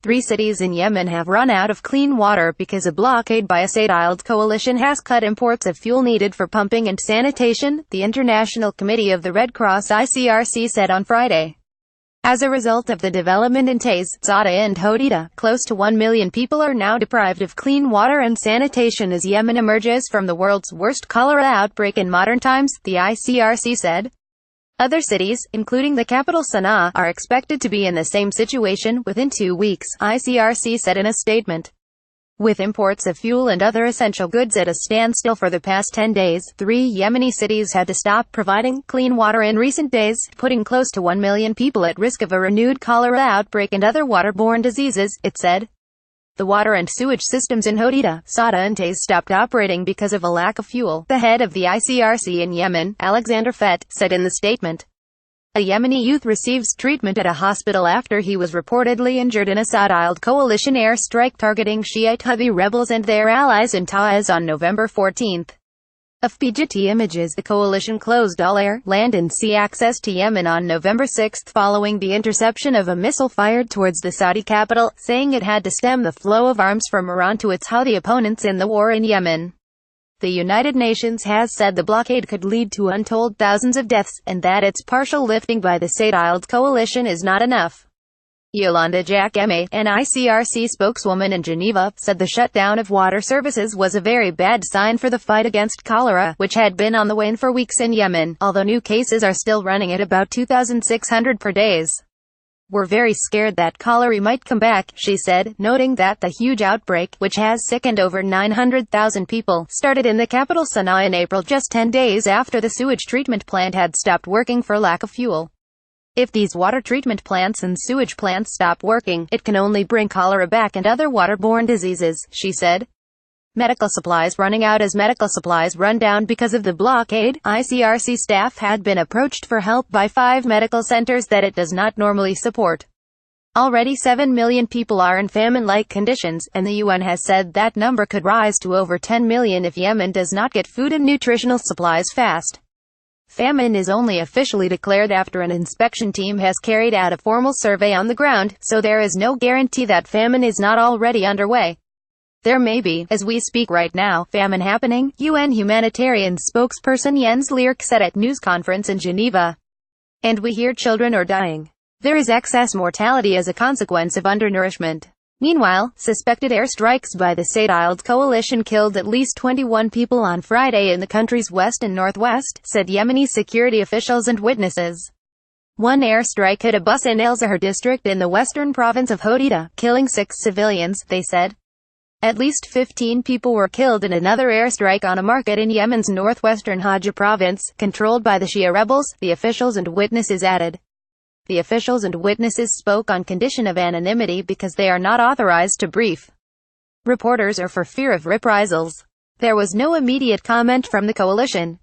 3 cities in Yemen have run out of clean water because a blockade by a Saudiled coalition has cut imports of fuel needed for pumping and sanitation, the International Committee of the Red Cross ICRC said on Friday. As a result of the development in Taiz, Saada and Hodeidah, close to 1 million people are now deprived of clean water and sanitation as Yemen emerges from the world's worst cholera outbreak in modern times, the ICRC said. Other cities, including the capital Sanaa, are expected to be in the same situation within 2 weeks, ICRC said in a statement. With imports of fuel and other essential goods at a standstill for the past 10 days, 3 Yemeni cities had to stop providing clean water in recent days, putting close to 1 million people at risk of a renewed cholera outbreak and other waterborne diseases, it said. The water and sewage systems in Hodeidah, Saada and Taiz stopped operating because of a lack of fuel, the head of the ICRC in Yemen, Alexander Fett, said in the statement. A Yemeni youth receives treatment at a hospital after he was reportedly injured in a Saudiled coalition airstrike targeting Shiite Houthi rebels and their allies in Taiz on November 14. Of PGT images, the coalition closed all air, land and sea access to Yemen on November 6 following the interception of a missile fired towards the Saudi capital, saying it had to stem the flow of arms from Iran to its Houthi opponents in the war in Yemen. The United Nations has said the blockade could lead to untold thousands of deaths, and that its partial lifting by the Saudiled coalition is not enough. Yolanda Jacquemet, an ICRC spokeswoman in Geneva, said the shutdown of water services was a very bad sign for the fight against cholera, which had been on the wane for weeks in Yemen, although new cases are still running at about 2,600 per day. We're very scared that cholera might come back, she said, noting that the huge outbreak, which has sickened over 900,000 people, started in the capital Sanaa in April, just 10 days after the sewage treatment plant had stopped working for lack of fuel. If these water treatment plants and sewage plants stop working, it can only bring cholera back and other waterborne diseases, she said. Medical supplies running out. As medical supplies run down because of the blockade, ICRC staff had been approached for help by 5 medical centers that it does not normally support. Already 7 million people are in famine-like conditions, and the UN has said that number could rise to over 10 million if Yemen does not get food and nutritional supplies fast. Famine is only officially declared after an inspection team has carried out a formal survey on the ground, so there is no guarantee that famine is not already underway. There may be, as we speak right now, famine happening, UN humanitarian spokesperson Jens Leerk said at news conference in Geneva. And we hear children are dying. There is excess mortality as a consequence of undernourishment. Meanwhile, suspected airstrikes by the Saudiled coalition killed at least 21 people on Friday in the country's west and northwest, said Yemeni security officials and witnesses. One airstrike hit a bus in El Zahar district in the western province of Hodeidah, killing 6 civilians, they said. At least 15 people were killed in another airstrike on a market in Yemen's northwestern Hajj province, controlled by the Shia rebels, the officials and witnesses added. The officials and witnesses spoke on condition of anonymity because they are not authorized to brief reporters or for fear of reprisals. There was no immediate comment from the coalition.